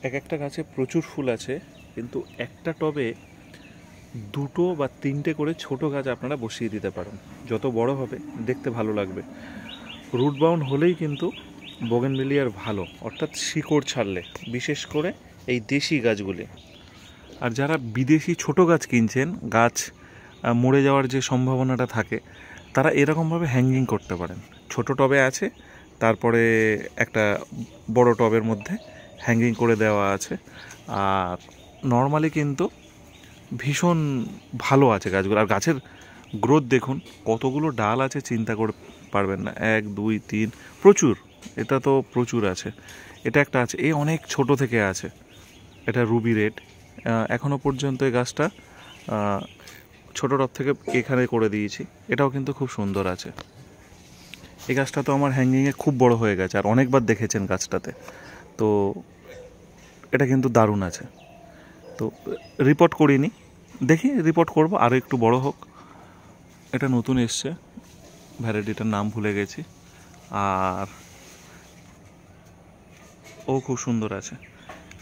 এক একটা গাছে প্রচুর ফুল আছে, কিন্তু একটা টবে দুটো বা তিনটে করে ছোট গাছ আপনারা বসিয়ে দিতে পারেন। যত বড় হবে দেখতে ভালো লাগবে। রুট বাউন্ড হলেই কিন্তু বোগেনভেলিয়ার ভালো, অর্থাৎ শিকড় ছাড়লে, বিশেষ করে এই দেশি গাছগুলি। আর যারা বিদেশি ছোট গাছ কিনছেন, গাছ মরে যাওয়ার যে সম্ভাবনাটা থাকে, তারা এরকমভাবে হ্যাঙ্গিং করতে পারেন। ছোট টবে আছে, তারপরে একটা বড় টবের মধ্যে হ্যাঙ্গিং করে দেওয়া আছে। আর নর্মালি কিন্তু ভীষণ ভালো আছে গাছগুলো। আর গাছের গ্রোথ দেখুন, কতগুলো ডাল আছে চিন্তা করে পারবেন না। 1 2 3, প্রচুর। এটা তো প্রচুর আছে। এটা একটা আছে, এ অনেক ছোট থেকে আছে। এটা রুবি রেড। এখনও পর্যন্ত এই গাছটা ছোটো টব থেকে এখানে করে দিয়েছি। এটাও কিন্তু খুব সুন্দর আছে। এই গাছটা তো আমার হ্যাঙ্গিংয়ে খুব বড় হয়ে গেছে, আর অনেকবার দেখেছেন গাছটাতে। তো এটা কিন্তু দারুণ আছে। তো রিপোর্ট করিনি, দেখি রিপোর্ট করব, আরও একটু বড় হোক। এটা নতুন এসছে, ভ্যারাইটিটার নাম ভুলে গেছি। আর ও খুব সুন্দর আছে।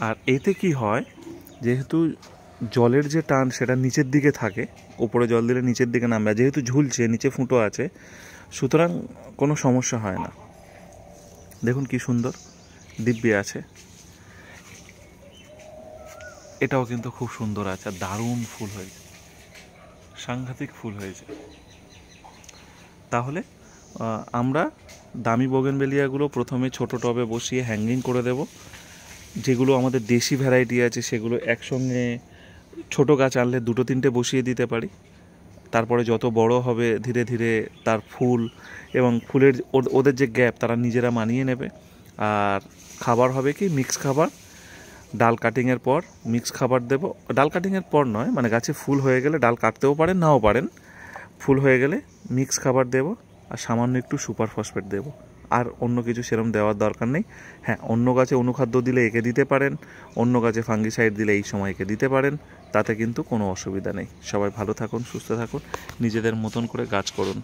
আর এতে কি হয়, যেহেতু জলের যে টান সেটা নিচের দিকে থাকে, উপরে জল দিলে নিচের দিকে নামবে, যেহেতু ঝুলছে, নিচে ফুটো আছে, সুতরাং কোনো সমস্যা হয় না। দেখুন কি সুন্দর দিব্যি আছে। এটাও কিন্তু খুব সুন্দর আছে, আর দারুণ ফুল হয়েছে, সাংঘাতিক ফুল হয়েছে। তাহলে আমরা দামি বোগেনভেলিয়াগুলো প্রথমে ছোট টবে বসিয়ে হ্যাঙ্গিং করে দেব। যেগুলো আমাদের দেশি ভ্যারাইটি আছে সেগুলো একসঙ্গে ছোট গাছ আনলে 2-3টে বসিয়ে দিতে পারি। তারপরে যত বড় হবে ধীরে ধীরে তার ফুল এবং ফুলের ওদের যে গ্যাপ তারা নিজেরা মানিয়ে নেবে। আর খাবার হবে কি, মিক্স খাবার। ডাল কাটিংয়ের পর মিক্স খাবার দেব। ডাল কাটিংয়ের পর নয়, মানে গাছে ফুল হয়ে গেলে, ডাল কাটতেও পারেন নাও পারেন, ফুল হয়ে গেলে মিক্স খাবার দেব। আর সামান্য একটু সুপার ফসফেট দেব। আর অন্য কিছু সেরকম দেওয়ার দরকার নেই। হ্যাঁ, অন্য গাছে অনুখাদ্য দিলে একে দিতে পারেন, অন্য গাছে ফাঙ্গিসাইড দিলে এই সময় একে দিতে পারেন, তাতে কিন্তু কোনো অসুবিধা নেই। সবাই ভালো থাকুন, সুস্থ থাকুন, নিজেদের মতন করে গাছ করুন।